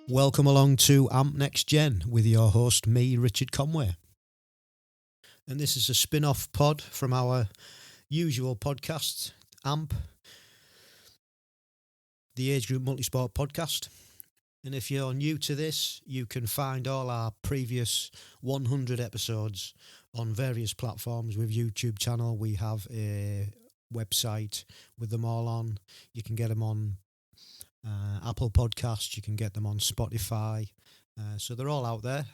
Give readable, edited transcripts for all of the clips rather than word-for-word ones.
Welcome along to AMP Next Gen with your host, me, Richard Conway. And this is a spin-off pod from our usual podcast, AMP, the Agegroup Multisport podcast. And if you're new to this, you can find all our previous 100 episodes on various platforms with YouTube channel. We have a website with them all on. You can get them on Apple Podcasts, you can get them on Spotify. So they're all out there,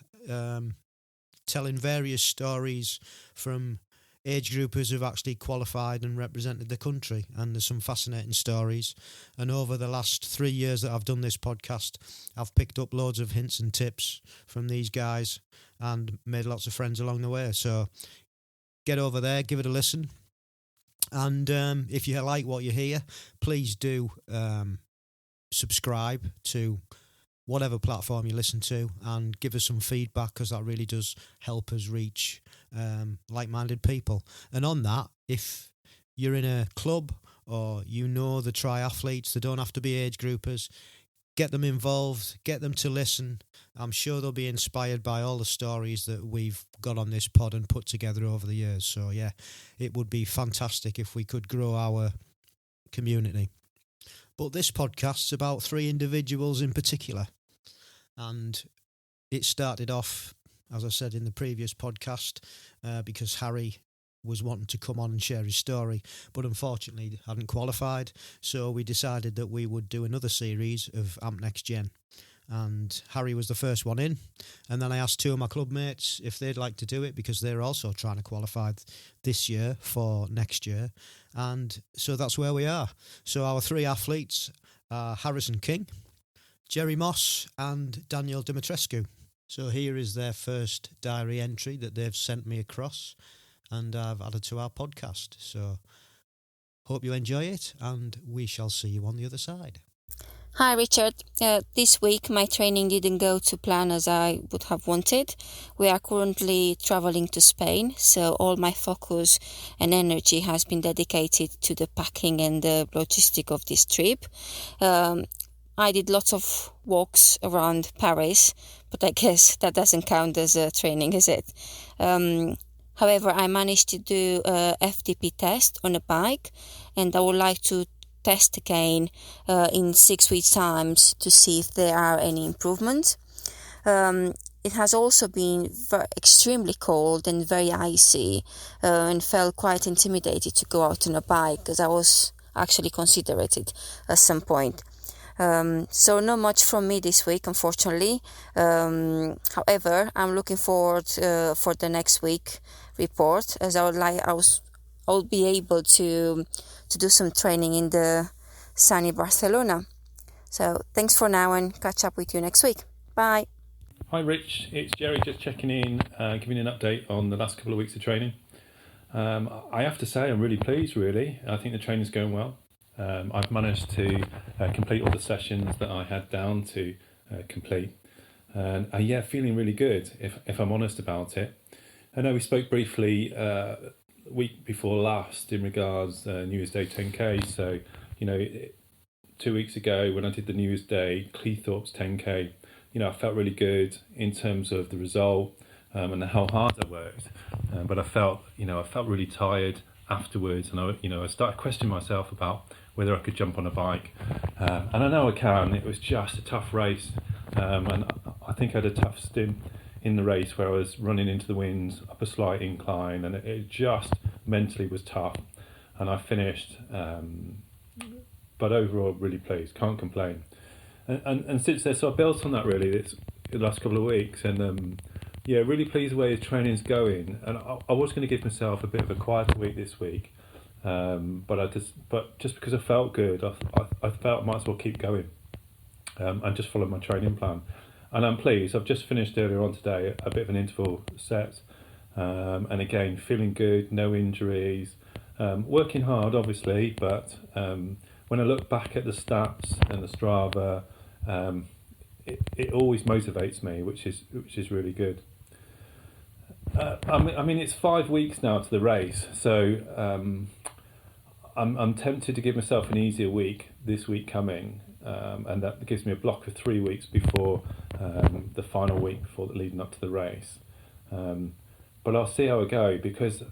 telling various stories from age groupers who've actually qualified and represented the country. And there's some fascinating stories. And over the last 3 years that I've done this podcast, I've picked up loads of hints and tips from these guys and made lots of friends along the way. So get over there, give it a listen. And if you like what you hear, please do subscribe to whatever platform you listen to and give us some feedback, because that really does help us reach like-minded people. And on that, if you're in a club or you know the triathletes, they don't have to be age groupers, get them involved, get them to listen. I'm sure they'll be inspired by all the stories that we've got on this pod and put together over the years. So yeah, it would be fantastic if we could grow our community. But this podcast's about 3 individuals in particular. And it started off, as I said in the previous podcast, because Harry was wanting to come on and share his story, but unfortunately hadn't qualified. So we decided that we would do another series of AMP Next Gen. And Harry was the first one in. And then I asked 2 of my club mates if they'd like to do it, because they're also trying to qualify this year for next year. And so that's where we are. So our 3 athletes are Harrison King, Jerry Moss and Daniel Dimitrescu. So here is their first diary entry that they've sent me across, and I've added to our podcast. So hope you enjoy it, and we shall see you on the other side. Hi Richard, this week my training didn't go to plan as I would have wanted. We are currently traveling to Spain, so all my focus and energy has been dedicated to the packing and the logistic of this trip. I did lots of walks around Paris, but I guess that doesn't count as a training, is it? However, I managed to do a FTP test on a bike, and I would like to test again in 6 weeks' time to see if there are any improvements. It has also been extremely cold and very icy, and felt quite intimidated to go out on a bike, because I was actually considerate it at some point. So not much from me this week, unfortunately. However, I'm looking forward for the next week report, as I would be able to do some training in the sunny Barcelona. So thanks for now, and catch up with you next week. Bye. Hi Rich, it's Jerry just checking in, giving an update on the last couple of weeks of training. I have to say I'm really pleased, really. I think the training's going well. I've managed to complete all the sessions that I had down to complete. And feeling really good, if I'm honest about it. I know we spoke briefly week before last in regards New Year's Day 10K. So, 2 weeks ago when I did the New Year's Day Cleethorpes 10K, I felt really good in terms of the result and how hard I worked. But I felt really tired afterwards, and I started questioning myself about whether I could jump on a bike. And I know I can. It was just a tough race, and I think I had a tough stint in the race where I was running into the winds up a slight incline, and it just mentally was tough. And I finished, but overall really pleased, can't complain. And since then, so I built on that really the last couple of weeks, and really pleased the way the training's going. And I was going to give myself a bit of a quieter week this week, but just because I felt good, I felt I might as well keep going, and just follow my training plan. And I'm pleased. I've just finished earlier on today a bit of an interval set, and again feeling good, no injuries, working hard obviously, but when I look back at the stats and the Strava, it always motivates me, which is really good. I mean, it's 5 weeks now to the race, so I'm tempted to give myself an easier week this week coming, and that gives me a block of 3 weeks before the final week before leading up to the race. But I'll see how I go, because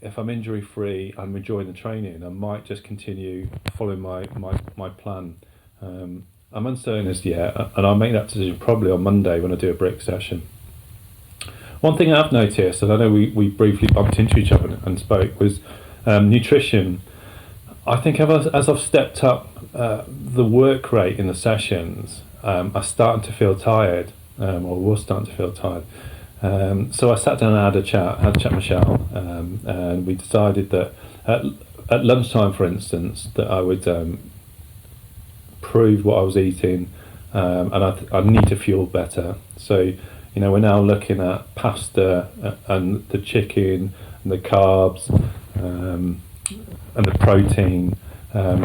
if I'm injury free, I'm enjoying the training, I might just continue following my plan. I'm uncertain as yet, and I'll make that decision probably on Monday when I do a brick session. One thing I've noticed, and I know we briefly bumped into each other and spoke, was nutrition. I think as I've stepped up the work rate in the sessions, I'm starting to feel tired, or was starting to feel tired. So I sat down and had a chat with Michelle, and we decided that at lunchtime, for instance, that I would prove what I was eating, and I need to fuel better. So, we're now looking at pasta and the chicken and the carbs and the protein,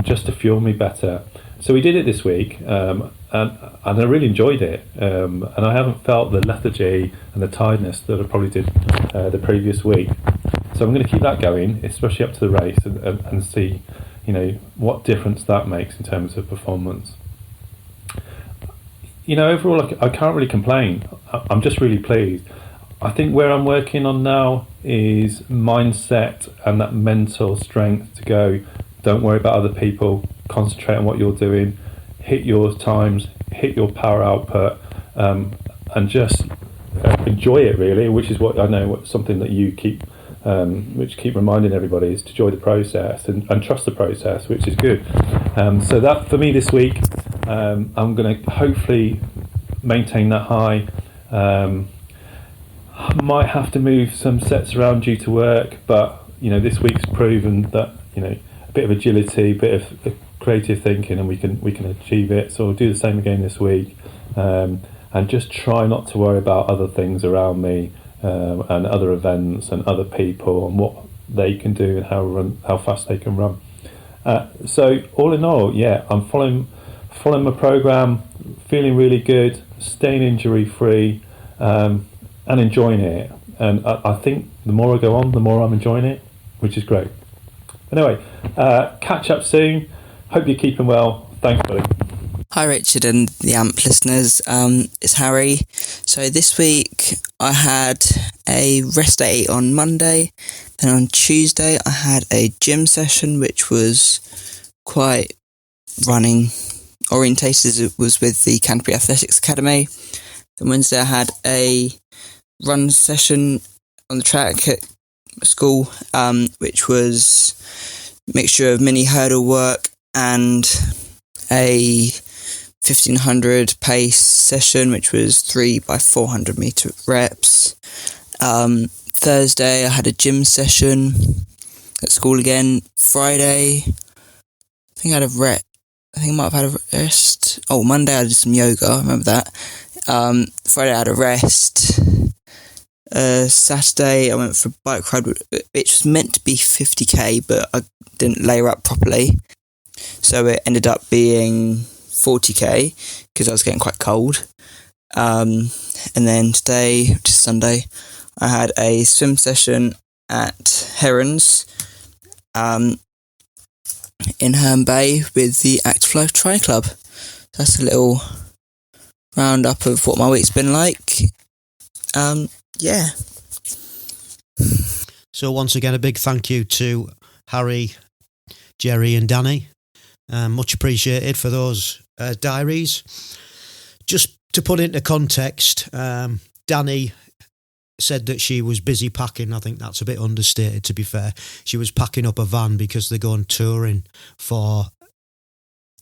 just to fuel me better. So we did it this week, and I really enjoyed it, and I haven't felt the lethargy and the tiredness that I probably did the previous week. So I'm going to keep that going, especially up to the race, and see what difference that makes in terms of performance. Overall, I can't really complain. I'm just really pleased. I think where I'm working on now is mindset and that mental strength to go, don't worry about other people, concentrate on what you're doing, hit your times, hit your power output, and just enjoy it, really, which is what I know, something that you keep reminding everybody, is to enjoy the process and trust the process, which is good. So that for me this week, I'm going to hopefully maintain that high. I might have to move some sets around due to work, but this week's proven that a bit of agility, a bit of creative thinking, and we can achieve it. So I'll do the same again this week, and just try not to worry about other things around me, and other events and other people and what they can do and how fast they can run. So all in all, I'm following my program, feeling really good, staying injury free, and enjoying it. And I think the more I go on, the more I'm enjoying it, which is great. Anyway, catch up soon. Hope you're keeping well. Thanks, buddy. Hi Richard and the AMP listeners, it's Harry. So this week I had a rest day on Monday, then on Tuesday I had a gym session which was quite running orientated. It was with the Canterbury Athletics Academy. Then Wednesday I had a run session on the track at school, which was a mixture of mini hurdle work and a 1500 pace session, which was 3x400 meter reps. Thursday I had a gym session at school again. Friday I think I might have had a rest. Monday I did some yoga, I remember that. Friday I had a rest. Saturday I went for a bike ride, which was meant to be 50k, but I didn't layer up properly, so it ended up being 40k because I was getting quite cold. And then today, which is Sunday, I had a swim session at Herons in Herne Bay with the Active Life Tri Club. That's a little roundup of what my week's been like. So once again, a big thank you to Harry, Jerry and Danny. Much appreciated for those diaries. Just to put into context, Danny said that she was busy packing. I think that's a bit understated, to be fair. She was packing up a van because they're going touring for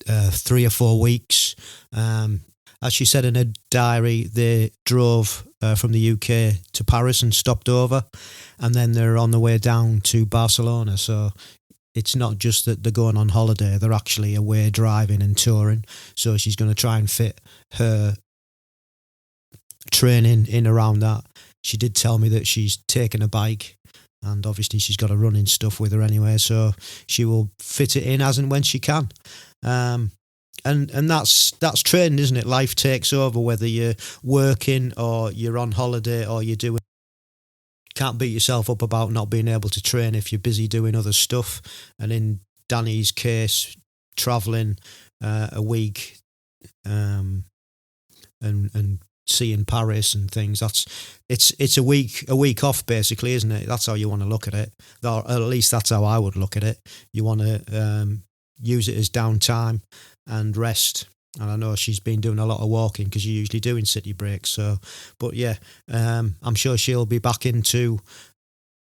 3 or 4 weeks. As she said in her diary, they drove from the UK to Paris and stopped over, and then they're on the way down to Barcelona. So it's not just that they're going on holiday, they're actually away driving and touring. So she's going to try and fit her training in around that. She did tell me that she's taken a bike, and obviously she's got a running stuff with her anyway, so she will fit it in as and when she can. And that's training, isn't it? Life takes over, whether you're working or you're on holiday or you're doing. Can't beat yourself up about not being able to train if you're busy doing other stuff. And in Danny's case, travelling a week and seeing Paris and things. It's a week off basically, isn't it? That's how you want to look at it. Or at least that's how I would look at it. You want to use it as downtime and rest. And I know she's been doing a lot of walking because you're usually doing city breaks. So, but yeah, I'm sure she'll be back into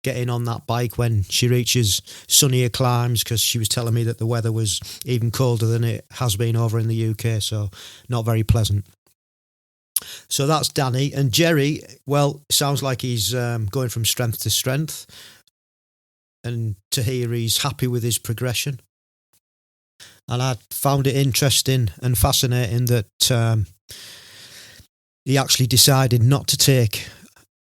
getting on that bike when she reaches sunnier climes, because she was telling me that the weather was even colder than it has been over in the UK. So not very pleasant. So that's Danny. And Jerry, well, sounds like he's going from strength to strength. And to hear he's happy with his progression. And I found it interesting and fascinating that he actually decided not to take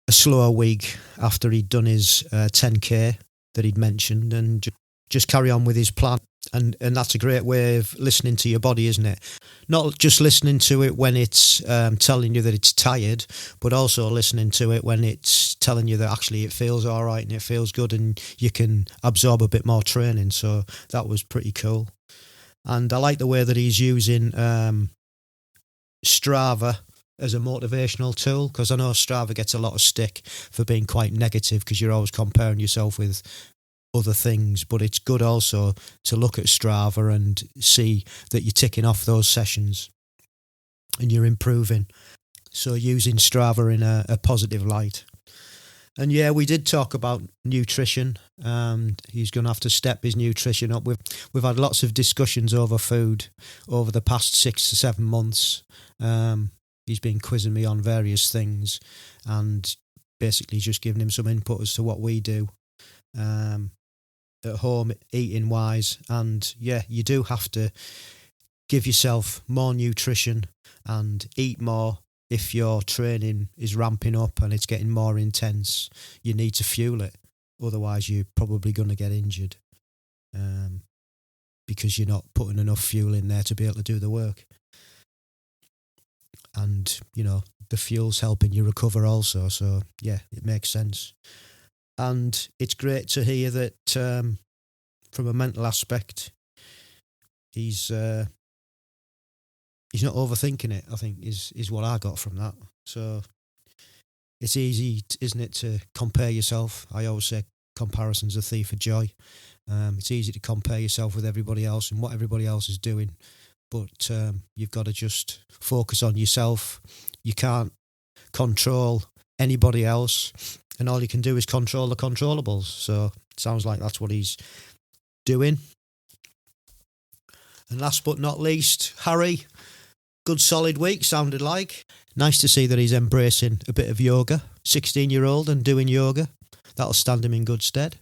a slower week after he'd done his 10K that he'd mentioned, and just carry on with his plan. And that's a great way of listening to your body, isn't it? Not just listening to it when it's telling you that it's tired, but also listening to it when it's telling you that actually it feels all right and it feels good and you can absorb a bit more training. So that was pretty cool. And I like the way that he's using Strava as a motivational tool, because I know Strava gets a lot of stick for being quite negative because you're always comparing yourself with other things, but it's good also to look at Strava and see that you're ticking off those sessions and you're improving. So using Strava in a positive light. And yeah, we did talk about nutrition. He's going to have to step his nutrition up. We've had lots of discussions over food over the past 6 to 7 months. He's been quizzing me on various things and basically just giving him some input as to what we do at home, eating wise. And yeah, you do have to give yourself more nutrition and eat more. If your training is ramping up and it's getting more intense, you need to fuel it. Otherwise, you're probably going to get injured because you're not putting enough fuel in there to be able to do the work. And, you know, the fuel's helping you recover also. So, yeah, it makes sense. And it's great to hear that from a mental aspect, he's not overthinking it, I think, is what I got from that. So it's easy, isn't it, to compare yourself. I always say comparison's a thief of joy. It's easy to compare yourself with everybody else and what everybody else is doing. But you've got to just focus on yourself. You can't control anybody else. And all you can do is control the controllables. So it sounds like that's what he's doing. And last but not least, Harry. Good solid week, sounded like. Nice to see that he's embracing a bit of yoga. 16-year-old and doing yoga. That'll stand him in good stead.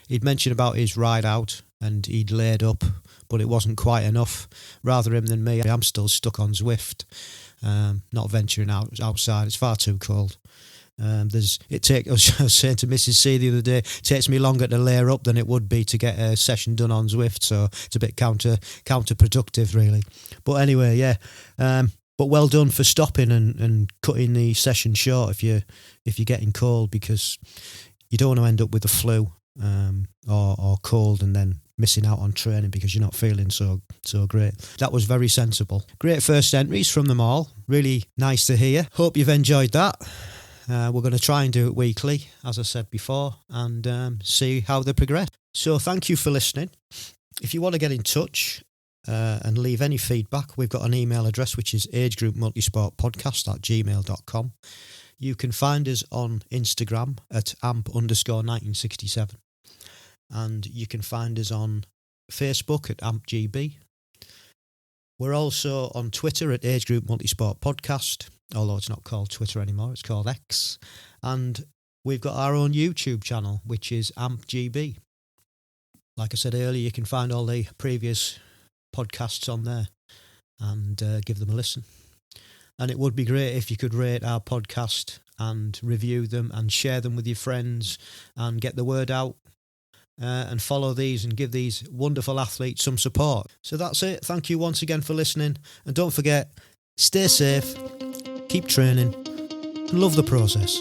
He'd mentioned about his ride out and he'd laid up, but it wasn't quite enough. Rather him than me, I'm still stuck on Zwift. Not venturing outside. It's far too cold. I was saying to Mrs. C the other day, it takes me longer to layer up than it would be to get a session done on Zwift, so it's a bit counterproductive, really. But anyway, yeah. But well done for stopping and cutting the session short if you're getting cold, because you don't want to end up with the flu or cold and then missing out on training because you're not feeling so great. That was very sensible. Great first entries from them all. Really nice to hear. Hope you've enjoyed that. We're going to try and do it weekly, as I said before, and see how they progress. So thank you for listening. If you want to get in touch and leave any feedback, we've got an email address, which is agegroupmultisportpodcast@gmail.com. You can find us on Instagram at amp_1967. And you can find us on Facebook at ampgb. We're also on Twitter at agegroupmultisportpodcast. Although it's not called Twitter anymore, it's called X. And we've got our own YouTube channel, which is AmpGB. Like I said earlier, you can find all the previous podcasts on there and give them a listen. And it would be great if you could rate our podcast and review them and share them with your friends and get the word out and follow these and give these wonderful athletes some support. So that's it. Thank you once again for listening. And don't forget, stay safe. Keep training and love the process.